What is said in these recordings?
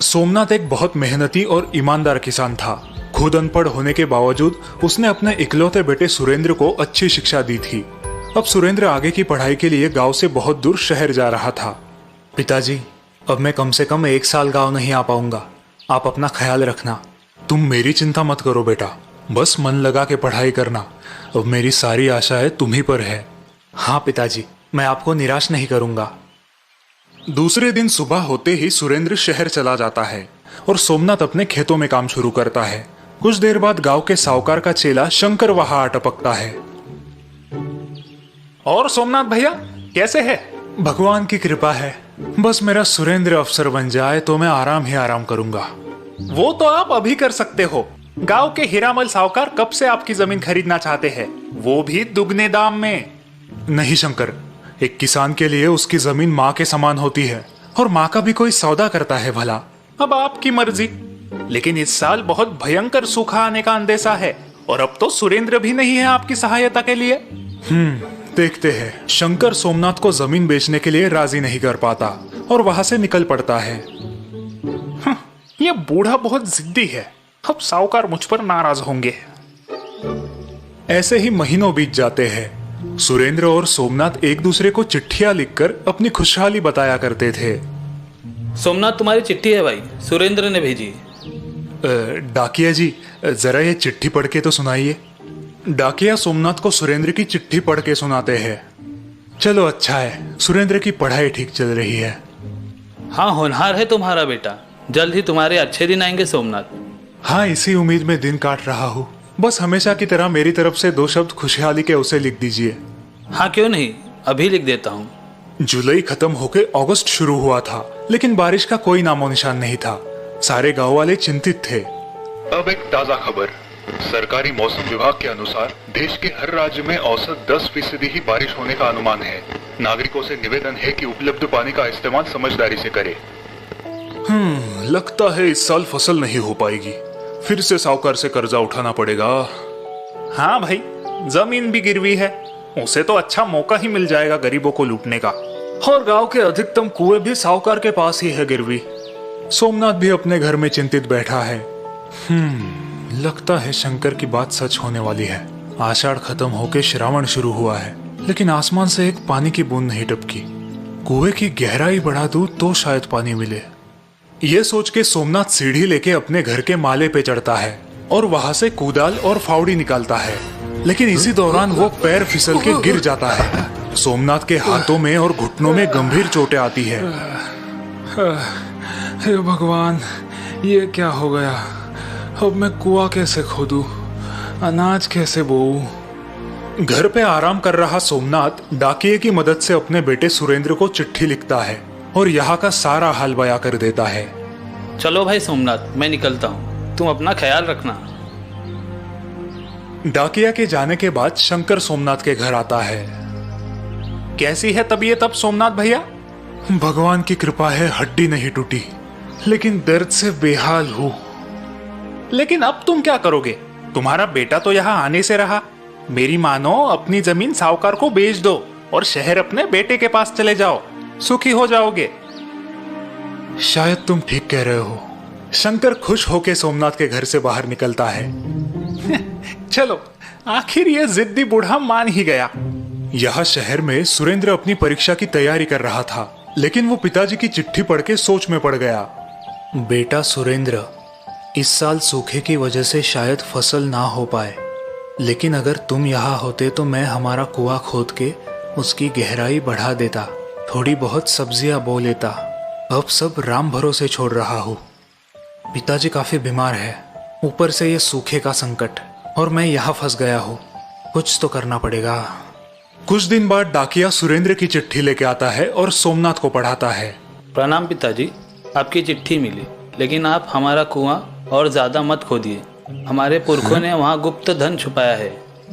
सोमनाथ एक बहुत मेहनती और ईमानदार किसान था। खुद अनपढ़ होने के बावजूद उसने अपने इकलौते बेटे सुरेंद्र को अच्छी शिक्षा दी थी। अब सुरेंद्र आगे की पढ़ाई के लिए गांव से बहुत दूर शहर जा रहा था। पिताजी, अब मैं कम से कम 1 साल गांव नहीं आ पाऊंगा। आप अपना ख्याल रखना। तुम मेरी चिंता मत करो बेटा, बस मन लगा के पढ़ाई करना। अब मेरी सारी आशाएं तुम्ही पर है। हाँ पिताजी, मैं आपको निराश नहीं करूंगा। दूसरे दिन सुबह होते ही सुरेंद्र शहर चला जाता है और सोमनाथ अपने खेतों में काम शुरू करता है। कुछ देर बाद गांव के साहूकार का चेला शंकर वहां आ टपकता है। और सोमनाथ भैया कैसे है? भगवान की कृपा है। बस मेरा सुरेंद्र अफसर बन जाए तो मैं आराम ही आराम करूंगा। वो तो आप अभी कर सकते हो। गांव के हीरामल साहूकार कब से आपकी जमीन खरीदना चाहते हैं, वो भी दुगने दाम में। नहीं शंकर, एक किसान के लिए उसकी जमीन माँ के समान होती है और माँ का भी कोई सौदा करता है भला। अब आपकी मर्जी, लेकिन इस साल बहुत भयंकर सूखा आने का अंदेशा है और अब तो सुरेंद्र भी नहीं है आपकी सहायता के लिए। देखते हैं। शंकर सोमनाथ को जमीन बेचने के लिए राजी नहीं कर पाता और वहां से निकल पड़ता है। ये बूढ़ा बहुत जिद्दी है, अब साहूकार मुझ पर नाराज होंगे। ऐसे ही महीनों बीत जाते हैं। सुरेंद्र और सोमनाथ एक दूसरे को चिट्ठियां लिखकर अपनी खुशहाली बताया करते थे। सोमनाथ, तुम्हारी चिट्ठी है भाई, सुरेंद्र ने भेजी। डाकिया जी, जरा ये चिट्ठी पढ़ के तो सुनाइए। डाकिया सोमनाथ को सुरेंद्र की चिट्ठी पढ़ के सुनाते हैं। चलो अच्छा है, सुरेंद्र की पढ़ाई ठीक चल रही है। हाँ, होनहार है तुम्हारा बेटा, जल्द ही तुम्हारे अच्छे दिन आएंगे सोमनाथ। हाँ, इसी उम्मीद में दिन काट रहा हूँ। बस हमेशा की तरह मेरी तरफ से 2 शब्द खुशहाली के उसे लिख दीजिए। हाँ क्यों नहीं, अभी लिख देता हूँ। जुलाई खत्म होके अगस्त शुरू हुआ था, लेकिन बारिश का कोई नामो निशान नहीं था। सारे गांव वाले चिंतित थे। अब एक ताजा खबर। सरकारी मौसम विभाग के अनुसार देश के हर राज्य में औसत 10% ही बारिश होने का अनुमान है। नागरिकों से निवेदन है कि उपलब्ध पानी का इस्तेमाल समझदारी से करें। लगता है इस साल फसल नहीं हो पाएगी। फिर से साहूकार से कर्जा उठाना पड़ेगा। हाँ भाई, जमीन भी गिरवी है, उसे तो अच्छा मौका ही मिल जाएगा गरीबों को लूटने का। और गांव के अधिकतम कुएं भी साहूकार के पास ही है गिरवी। सोमनाथ भी अपने घर में चिंतित बैठा है। लगता है शंकर की बात सच होने वाली है। आषाढ़ खत्म होके श्रावण शुरू हुआ है, लेकिन आसमान से एक पानी की बूंद नहीं टपकी। कुएं की गहराई बढ़ा दूं तो शायद पानी मिले। ये सोच के सोमनाथ सीढ़ी लेके अपने घर के माले पे चढ़ता है और वहां से कुदाल और फावड़ी निकालता है, लेकिन इसी दौरान वो पैर फिसल के गिर जाता है। सोमनाथ के हाथों में और घुटनों में गंभीर चोटें आती है। हे भगवान, ये क्या हो गया? अब मैं कुआं कैसे खोदूं? अनाज कैसे बोऊं? घर पे आराम कर रहा सोमनाथ डाकिये की मदद से अपने बेटे सुरेंद्र को चिट्ठी लिखता है और यहाँ का सारा हाल बयां कर देता है। चलो भाई सोमनाथ, मैं निकलता हूँ, तुम अपना ख्याल रखना। डाकिया के जाने के बाद शंकर सोमनाथ के घर आता है। कैसी है तबीयत अब सोमनाथ भैया? भगवान की कृपा है, हड्डी नहीं टूटी, लेकिन दर्द से बेहाल हूँ। लेकिन अब तुम क्या करोगे? तुम्हारा बेटा तो यहाँ आने से रहा। मेरी मानो अपनी जमीन साहूकार को बेच दो और शहर अपने बेटे के पास चले जाओ, सुखी हो जाओगे। शायद तुम ठीक कह रहे हो। शंकर खुश होके सोमनाथ के घर से बाहर निकलता है। चलो, आखिर ये जिद्दी बूढ़ा मान ही गया। यहाँ शहर में सुरेंद्र अपनी परीक्षा की तैयारी कर रहा था, लेकिन वो पिताजी की चिट्ठी पढ़ के सोच में पड़ गया। बेटा सुरेंद्र, इस साल सूखे की वजह से शायद फसल ना हो पाए, लेकिन अगर तुम यहाँ होते तो मैं हमारा कुआं खोद के उसकी गहराई बढ़ा देता, थोड़ी बहुत सब्जियां बो लेता। अब सब राम भरोसे छोड़ रहा हूँ। पिताजी काफी बीमार है, ऊपर से ये सूखे का संकट, और मैं यहाँ फंस गया हूँ। कुछ तो करना पड़ेगा। कुछ दिन बाद डाकिया सुरेंद्र की चिट्ठी लेके आता है और सोमनाथ को पढ़ाता है। प्रणाम पिताजी, आपकी चिट्ठी मिली, लेकिन आप हमारा कुआं और ज्यादा मत खोदिए। हमारे पुरखों ने वहाँ गुप्त धन छुपाया है।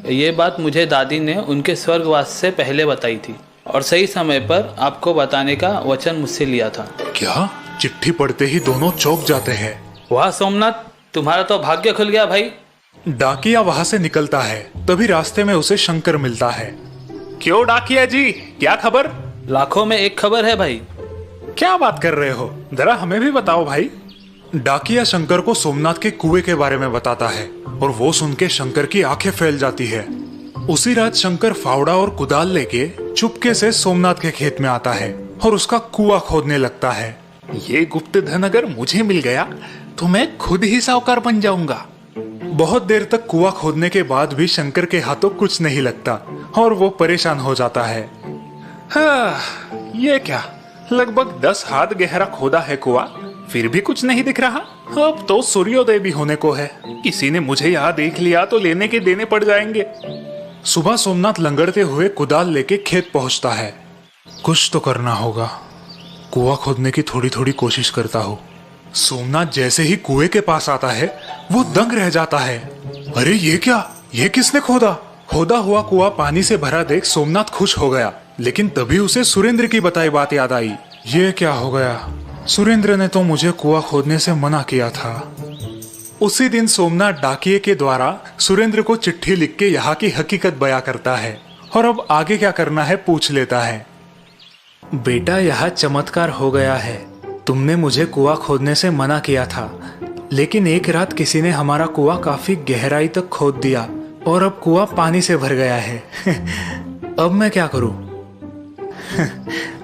ये बात मुझे दादी ने उनके स्वर्गवास से पहले बताई थी और सही समय पर आपको बताने का वचन मुझसे लिया था। क्या? चिट्ठी पढ़ते ही दोनों चौंक जाते हैं। वाह सोमनाथ, तुम्हारा तो भाग्य खुल गया भाई। डाकिया वहां से निकलता है, तभी रास्ते में उसे शंकर मिलता है। क्यों डाकिया जी, क्या खबर? लाखों में एक खबर है भाई। क्या बात कर रहे हो? जरा हमें भी बताओ भाई। डाकिया शंकर को सोमनाथ के कुएं के बारे में बताता है और वो सुन के शंकर की आंखें फैल जाती है। उसी रात शंकर फावड़ा और कुदाल लेके चुपके से सोमनाथ के खेत में आता है और उसका कुआं खोदने लगता है। ये गुप्त धन अगर मुझे मिल गया तो मैं खुद ही साहूकार बन जाऊंगा। बहुत देर तक कुआं खोदने के बाद भी शंकर के हाथों कुछ नहीं लगता और वो परेशान हो जाता है। हाँ, ये क्या, लगभग 10 हाथ गहरा खोदा है कुआं, फिर भी कुछ नहीं दिख रहा। अब तो सूर्योदय भी होने को है, किसी ने मुझे यहाँ देख लिया तो लेने के देने पड़ जाएंगे। सुबह सोमनाथ लंगड़ते हुए कुदाल लेके खेत पहुंचता है। कुछ तो करना होगा, कुआं खोदने की थोड़ी थोड़ी कोशिश करता हूँ। सोमनाथ जैसे ही कुएं के पास आता है वो दंग रह जाता है। अरे ये क्या, ये किसने खोदा? खोदा हुआ कुआं पानी से भरा देख सोमनाथ खुश हो गया, लेकिन तभी उसे सुरेंद्र की बताई बात याद आई। ये क्या हो गया, सुरेंद्र ने तो मुझे कुआं खोदने से मना किया था। उसी दिन सोमनाथ डाकिये के द्वारा सुरेंद्र को चिट्ठी लिख के यहाँ की हकीकत बयां करता है और अब आगे क्या करना है पूछ लेता है। बेटा, यह चमत्कार हो गया है। तुमने मुझे कुआं खोदने से मना किया था, लेकिन एक रात किसी ने हमारा कुआं काफी गहराई तक खोद दिया और अब कुआं पानी से भर गया है। अब मैं क्या करूं?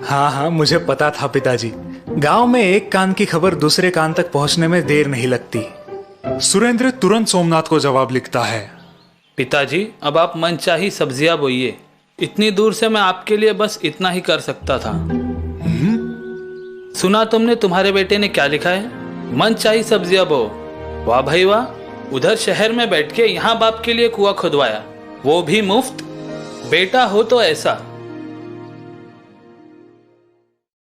हाँ, मुझे पता था पिताजी। गांव में एक कान की खबर दूसरे कान तक पहुंचने में देर नहीं लगती। सुरेंद्र तुरंत सोमनाथ को जवाब लिखता है। पिताजी, अब आप मनचाही सब्जियां बोइए। इतनी दूर से मैं आपके लिए बस इतना ही कर सकता था। सुना तुमने तुम्हारे बेटे ने क्या लिखा है? मनचाही सब्जियां बो। वाह भाई वाह, उधर शहर में बैठ के यहाँ बाप के लिए कुआं खुदवाया, वो भी मुफ्त। बेटा हो तो ऐसा,